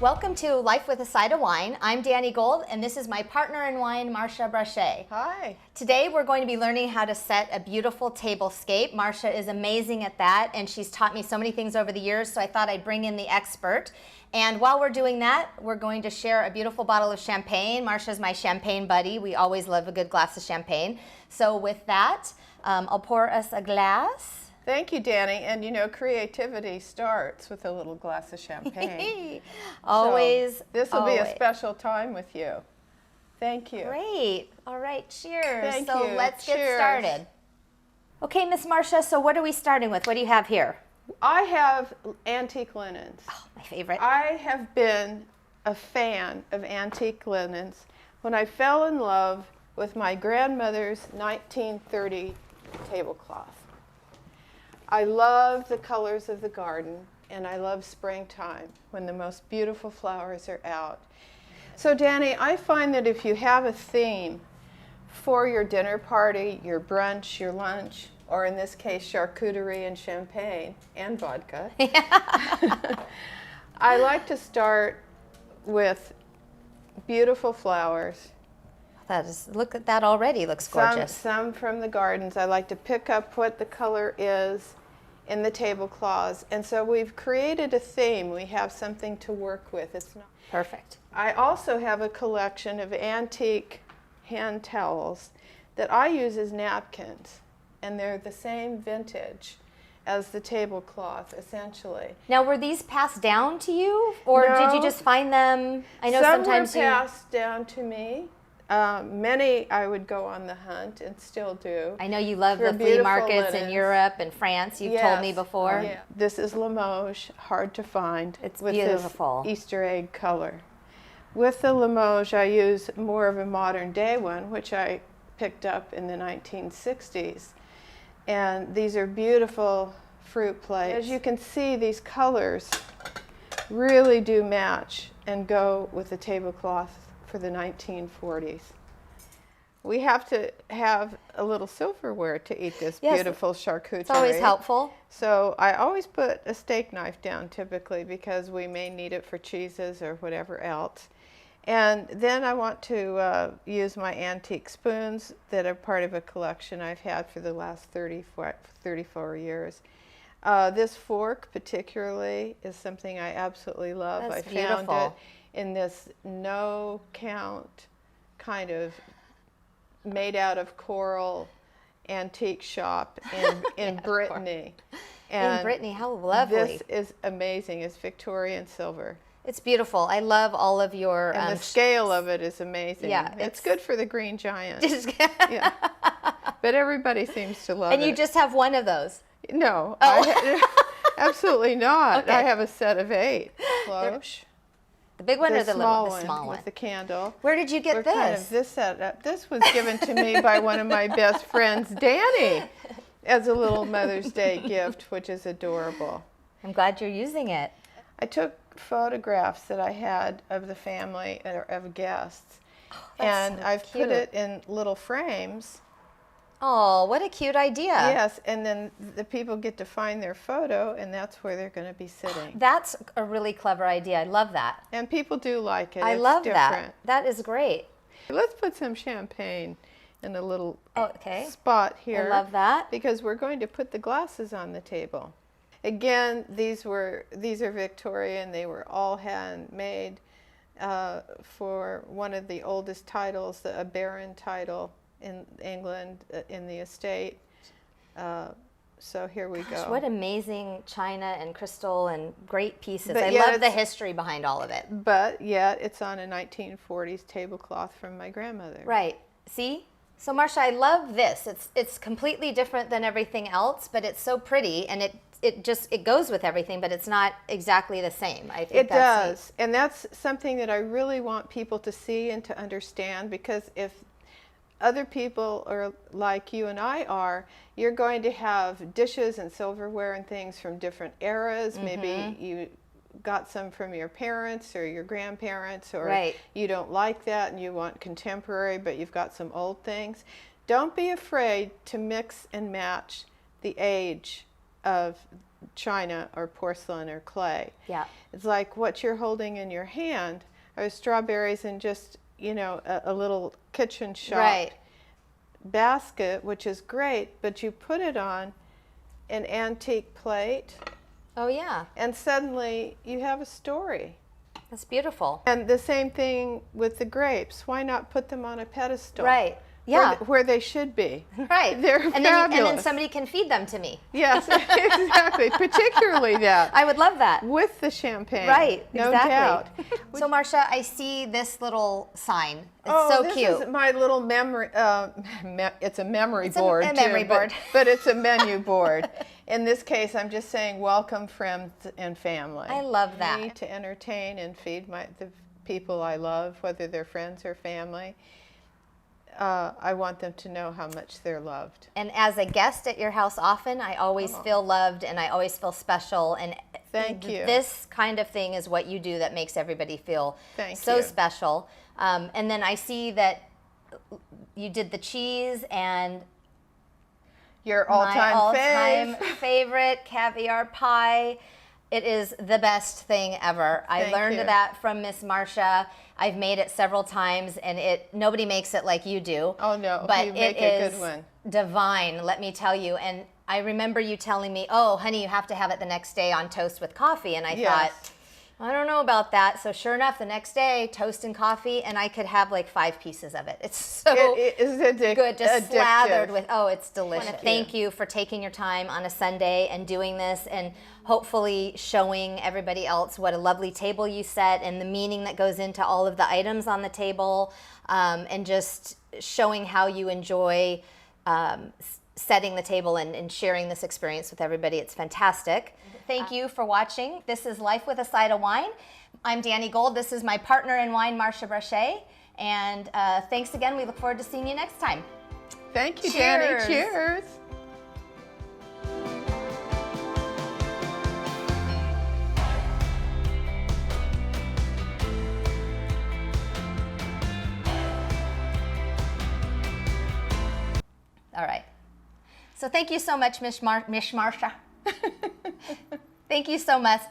Welcome to Life with a Side of Wine. I'm Danny Gold, and this is my partner in wine, Marcia Brachet. Hi. Today we're going to be learning how to set a beautiful tablescape. Marcia is amazing at that, and she's taught me so many things over the years, so I thought I'd bring in the expert. And while we're doing that, we're going to share a beautiful bottle of champagne. Marcia's my champagne buddy. We always love a good glass of champagne. So with that, I'll pour us a glass. Thank you, Danny. And you know, creativity starts with a little glass of champagne. Always. So this will be a always. special time with you. Thank you. Great. All right, cheers. Thank so you. let's get Cheers. started. Okay, Miss Marcia, so what are we starting with? What do you have here? I have antique linens. Oh, my favorite. I have been a fan of antique linens when I fell in love with my grandmother's 1930 tablecloth. I love the colors of the garden, and I love springtime when the most beautiful flowers are out. So Danny, I find that if you have a theme for your dinner party, your brunch, your lunch, or in this case, charcuterie and champagne and vodka, I like to start with beautiful flowers. That is, look at that already, looks gorgeous. Some from the gardens. I like to pick up what the color is in the tablecloths. And so we've created a theme. We have something to work with. It's not. Perfect. I also have a collection of antique hand towels that I use as napkins. And they're the same vintage as the tablecloth, essentially. Now, were these passed down to you, or did you No. just find them? I know Some sometimes were passed down to me. Many I would go on the hunt and still do. I know you love For the flea beautiful markets in linens. Europe and France. You've told me Yes. before. Yeah. This is Limoges, hard to find. It's with beautiful. This Easter egg color. With the Limoges, I use more of a modern day one, which I picked up in the 1960s. And these are beautiful fruit plates. As you can see, these colors really do match and go with the tablecloth for the 1940s. We have to have a little silverware to eat this Yes, beautiful charcuterie. It's always helpful. So I always put a steak knife down typically because we may need it for cheeses or whatever else. And then I want to use my antique spoons that are part of a collection I've had for the last 34 years. This fork particularly is something I absolutely love. That's I beautiful. found it in this no count kind of made out of coral antique shop in Brittany. In Brittany, how lovely. This is amazing. It's Victorian silver. It's beautiful. I love all of your... And the scale of it is amazing. Yeah, it's good for the green giant. yeah. But everybody seems to love it. And you just have one of those? No, Oh. absolutely not. Okay. I have a set of 8. Cloche. The big one or the little, the one small one? with the candle. Where did you get We're this? kind of this setup. This was given to me by one of my best friends, Danny, as a little Mother's Day gift, which is adorable. I'm glad you're using it. I took photographs that I had of the family or of guests, that's and so I've cute. put it in little frames. Oh, what a cute idea. Yes, and then the people get to find their photo, and that's where they're going to be sitting. That's a really clever idea. I love that. And people do like it. I It's love different. that. That is great. Let's put some champagne in a little Okay. spot here. I love that. Because we're going to put the glasses on the table. Again, these are Victorian. They were all handmade for one of the oldest titles, a baron title in England, in the estate. So here we Gosh, go. what amazing china and crystal and great pieces. But I yet love the it's- history behind all of it. But yet it's on a 1940s tablecloth from my grandmother. Right. See? So Marcia, I love this. It's completely different than everything else, but it's so pretty, and it goes with everything, but it's not exactly the same. I think It that's neat. does, and that's something that I really want people to see and to understand, because if other people are like you and I are, you're going to have dishes and silverware and things from different eras. Maybe you got some from your parents or your grandparents, or Right. you don't like that and you want contemporary, but you've got some old things. Don't be afraid to mix and match the age of china or porcelain or clay. Yeah. It's like what you're holding in your hand are strawberries in just, you know, a little kitchen shop Right. basket, which is great, but you put it on an antique plate Oh, yeah. and suddenly you have a story. That's beautiful. And the same thing with the grapes. Why not put them on a pedestal? Right. Yeah. Where they should be. Right. They're and fabulous. then somebody can feed them to me. Yes, exactly. Particularly that. I would love that. With the champagne. Right. No exactly. doubt. So, Marcia, I see this little sign. It's Oh, so this cute. is my little memory. It's a memory It's a board. memory too, board. But it's a menu board. In this case, I'm just saying welcome friends and family. I love that. Me to entertain and feed the people I love, whether they're friends or family. I want them to know how much they're loved. And as a guest at your house often, I always feel loved and I always feel special. And Thank you. This kind of thing is what you do that makes everybody feel Thank so you. special. And then I see that you did the cheese and Your my all-time all-time fave. favorite caviar pie. It is the best thing ever. I Thank learned you. that from Miss Marcia. I've made it several times, and nobody makes it like you do. Oh, no, but you make it a is good one. divine, let me tell you. And I remember you telling me, "Oh, honey, you have to have it the next day on toast with coffee." And I Yes. thought, I don't know about that. So sure enough, the next day, toast and coffee, and I could have like 5 pieces of it. It's so It is good, just addictive. slathered with, oh, it's delicious. Thank you. Thank you for taking your time on a Sunday and doing this and hopefully showing everybody else what a lovely table you set and the meaning that goes into all of the items on the table, and just showing how you enjoy setting the table and sharing this experience with everybody. It's fantastic. Thank you for watching. This is Life with a Side of Wine. I'm Danny Gold. This is my partner in wine, Marcia Brachet. And thanks again. We look forward to seeing you next time. Thank you, Cheers. Danny. Cheers. All right. So thank you so much, Miss Marcia. Thank you so much.